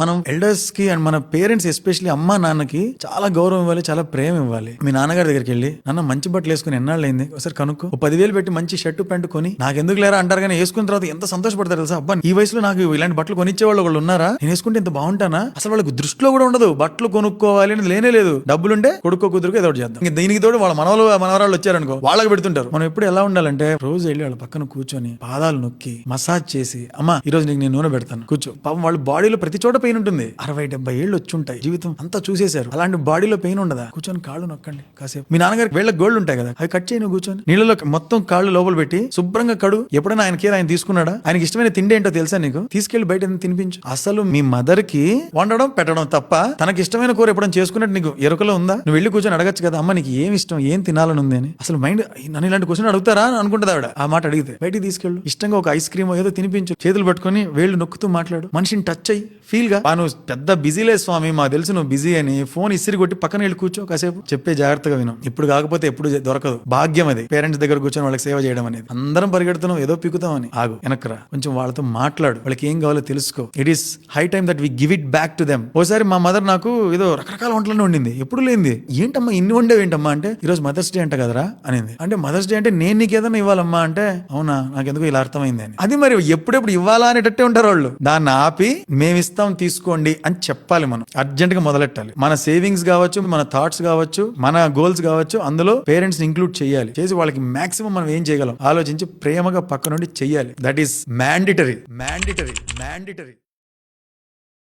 మనం ఎల్డర్స్ కి అండ్ మన పేరెంట్స్ ఎస్పెషల్లీ అమ్మా నాన్నకి చాలా గౌరవం ఇవ్వాలి, చాలా ప్రేమ ఇవ్వాలి. మీ నాన్నగారి దగ్గరికి వెళ్ళి నాన్న మంచి బట్టలు వేసుకుని ఎన్నాళ్ళు అయింది ఒకసారి కనుక్కో, 10,000 పెట్టి మంచి షర్టు ప్యాంటు కొని నాకు ఎందుకు లేరా అంటారు, కానీ వేసుకున్న తర్వాత ఎంత సంతోషపడతారు తెలుసా. అబ్బా ఈ వయసులో నాకు ఇలాంటి బట్టలు కొనిచ్చే వాళ్ళు ఉన్నారా, నేను వేసుకుంటే ఇంత బాగుంటానా. అసలు వాళ్ళకి దృష్టిలో కూడా ఉండదు బట్టలు కొనుక్కోవాలి అనేది లేనే లేదు. డబ్బులుంటే కొడుకో కుదురుకో ఏదో చేద్దాం. దీనికి తోడు వాళ్ళ మనవరాళ్ళు వచ్చారనుకో వాళ్ళకి పెడుతుంటారు. మనం ఎప్పుడు ఎలా ఉండాలంటే రోజు వెళ్ళి వాళ్ళ పక్కన కూర్చొని పాదాలు నొక్కి మసాజ్ చేసి, అమ్మా ఈ రోజు నీకు నేను నూనె పెడతాను కూర్చో. పాపం వాళ్ళ బాడీలో ప్రతి చోట పెయిన్ ఉంటుంది. 60-70 ఏళ్ళు వచ్చి ఉంటాయి, జీవితం అంతా చూసేశారు. అలాంటి బాడీలో పెయిన్ ఉండదా, కూర్చొని కాళ్ళు నొక్కండి కాసేపు. మీ నాన్నగారికి వేళ్ళ గోల్డ్ ఉంటాయి కదా, అవి కట్ చేయను కూర్చొని నీళ్ళలో మొత్తం కాళ్ళు లోపల పెట్టి శుభ్రంగా కడు. ఎప్పుడైనా ఆయన కేర్ ఆయన తీసుకున్నాడా? ఆయనకి ఇష్టమైన తిండి ఏంటో తెలుసా నీకు? తీసుకెళ్లి బయట తినిపించు. అసలు మీ మదర్ కి వండడం పెట్టడం తప్ప తనకి ఇష్టమైన కూర ఎప్పుడైనా చేసుకున్నట్టు నీకు ఎరుకలో ఉందా? నువ్వు వెళ్ళి కూర్చొని అడగచ్చు కదా, అమ్మ నీకు ఏం ఇష్టం, ఏం తినాలని ఉంది అని. అసలు మైండ్ నన్ను ఇలాంటి క్వశ్చన్ అడుగుతారా అని అనుకుంటుంది ఆవిడ. ఆ మాట అడిగితే బయటికి తీసుకెళ్ళు, ఇష్టంగా ఒక ఐస్ క్రీమ్ ఏదో తినిపించు, చేతులు పట్టుకొని వేళ్ళు నొక్కుతూ మాట్లాడు, మనిషిని టచ్ అయ్యి ఫీల్ గా. నువ్వు పెద్ద బిజీలే స్వామి, మాకు తెలుసు నువ్వు బిజీ అని. ఫోన్ ఇసిరి కొట్టి పక్కన వెళ్ళి కూర్చో కాసేపు, చెప్పే జాగ్రత్తగా విను. ఇప్పుడు కాకపోతే ఎప్పుడు దొరకదు. భాగ్యం అది పేరెంట్స్ దగ్గర కూర్చొని వాళ్ళకి సేవ చేయడం అనేది. అందరం పరిగెడుతున్నాం ఏదో పీకుతాం అని. ఆగు, వెనక్రా, కొంచెం వాళ్ళతో మాట్లాడు, వాళ్ళకి ఏం కావాలో తెలుసుకో. It is high time that we give it back to them. ఓసారి మా మదర్ నాకు ఏదో రకరకాల వంటలను వండింది, ఎప్పుడు లేనిది. ఏంటమ్మా ఇన్ని వండేవి ఏంటమ్మా అంటే, ఈ రోజు మదర్స్ డే అంట కదరా అనింది. అంటే మదర్స్ డే అంటే నేను నీకు ఏదైనా ఇవ్వాలమ్మా అంటే, అవునా నాకెందుకు ఇలా అర్థమైంది అని. అది మరి ఎప్పుడెప్పుడు ఇవ్వాలా అనేటట్టే ఉంటారు వాళ్ళు. దాన్ని ఆపి మేమిస్తాం తీసుకోండి అని చెప్పాలి. మనం అర్జెంట్ గా మొదలెట్టాలి. మన సేవింగ్స్ కావచ్చు, మన థాట్స్ కావచ్చు, మన గోల్స్ కావచ్చు, అందులో పేరెంట్స్ ఇంక్లూడ్ చేయాలి. చేసి వాళ్ళకి మాక్సిమం మనం ఏం చేయగలం ఆలోచించి ప్రేమగా పక్క నుండి చెయ్యాలి. That is mandatory.